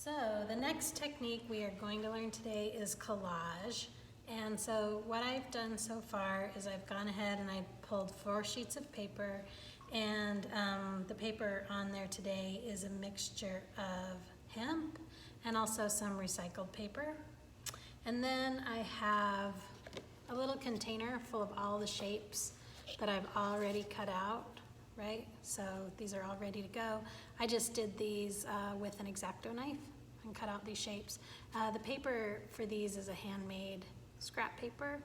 So the next technique we are going to learn today is collage. And so what I've done so far is I've gone ahead and I pulled 4 sheets of paper, and the paper on there today is a mixture of hemp and also some recycled paper. And then I have a little container full of all the shapes that I've already cut out, right? So these are all ready to go. I just did these with an X-Acto knife and cut out these shapes. The paper for these is a handmade scrap paper.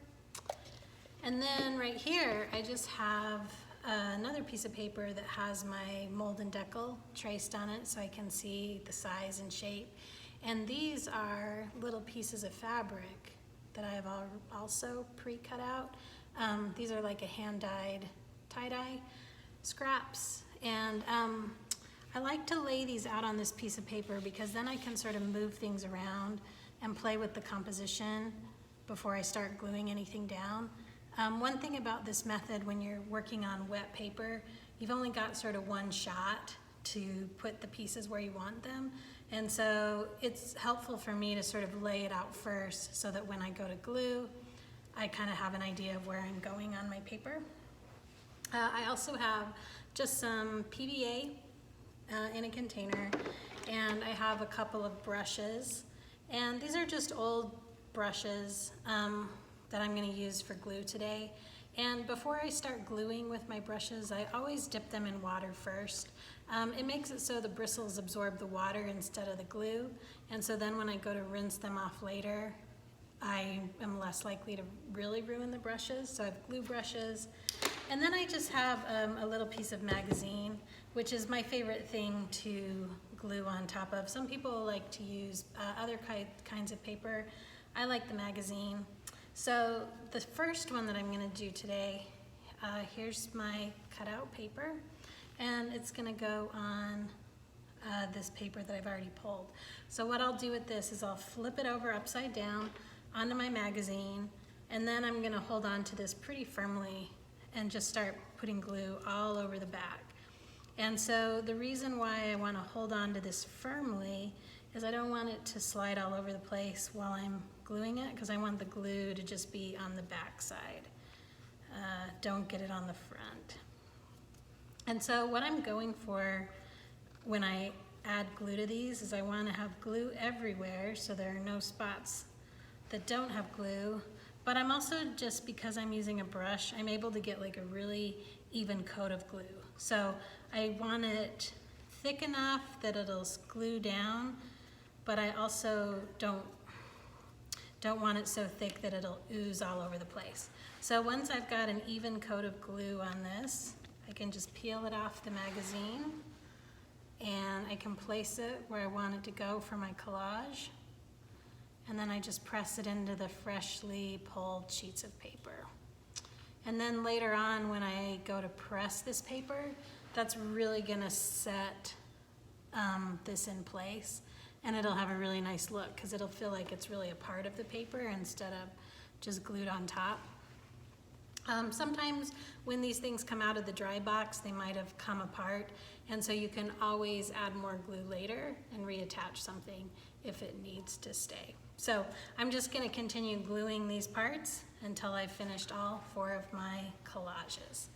And then right here, I just have another piece of paper that has my mold and decal traced on it so I can see the size and shape. And these are little pieces of fabric that I have also pre-cut out. These are like a hand-dyed tie-dye scraps. And I like to lay these out on this piece of paper because then I can sort of move things around and play with the composition before I start gluing anything down. One thing about this method when you're working on wet paper, you've only got sort of one shot to put the pieces where you want them. And so it's helpful for me to sort of lay it out first so that when I go to glue, I kind of have an idea of where I'm going on my paper. I also have just some PVA in a container, and I have a couple of brushes. And these are just old brushes that I'm going to use for glue today. And before I start gluing with my brushes, I always dip them in water first. It makes it so the bristles absorb the water instead of the glue, and so then when I go to rinse them off later, I am less likely to really ruin the brushes. So I have glue brushes, and then I just have a little piece of magazine, which is my favorite thing to glue on top of. Some people like to use other kinds of paper. I like the magazine. So the first one that I'm going to do today, here's my cutout paper, and it's going to go on this paper that I've already pulled. So what I'll do with this is I'll flip it over upside down onto my magazine, and then I'm going to hold on to this pretty firmly and just start putting glue all over the back. And so the reason why I want to hold on to this firmly is I don't want it to slide all over the place while I'm gluing it, because I want the glue to just be on the back side. Don't get it on the front. And so what I'm going for when I add glue to these is I want to have glue everywhere so there are no spots that don't have glue. But I'm also, just because I'm using a brush, I'm able to get like a really even coat of glue. So I want it thick enough that it'll glue down, but I also don't want it so thick that it'll ooze all over the place. So once I've got an even coat of glue on this, I can just peel it off the magazine, and I can place it where I want it to go for my collage. And then I just press it into the freshly pulled sheets of paper. And then later on, when I go to press this paper, that's really gonna set this in place, and it'll have a really nice look because it'll feel like it's really a part of the paper instead of just glued on top. Sometimes when these things come out of the dry box, they might have come apart, and so you can always add more glue later and reattach something if it needs to stay. So I'm just going to continue gluing these parts until I've finished all 4 of my collages.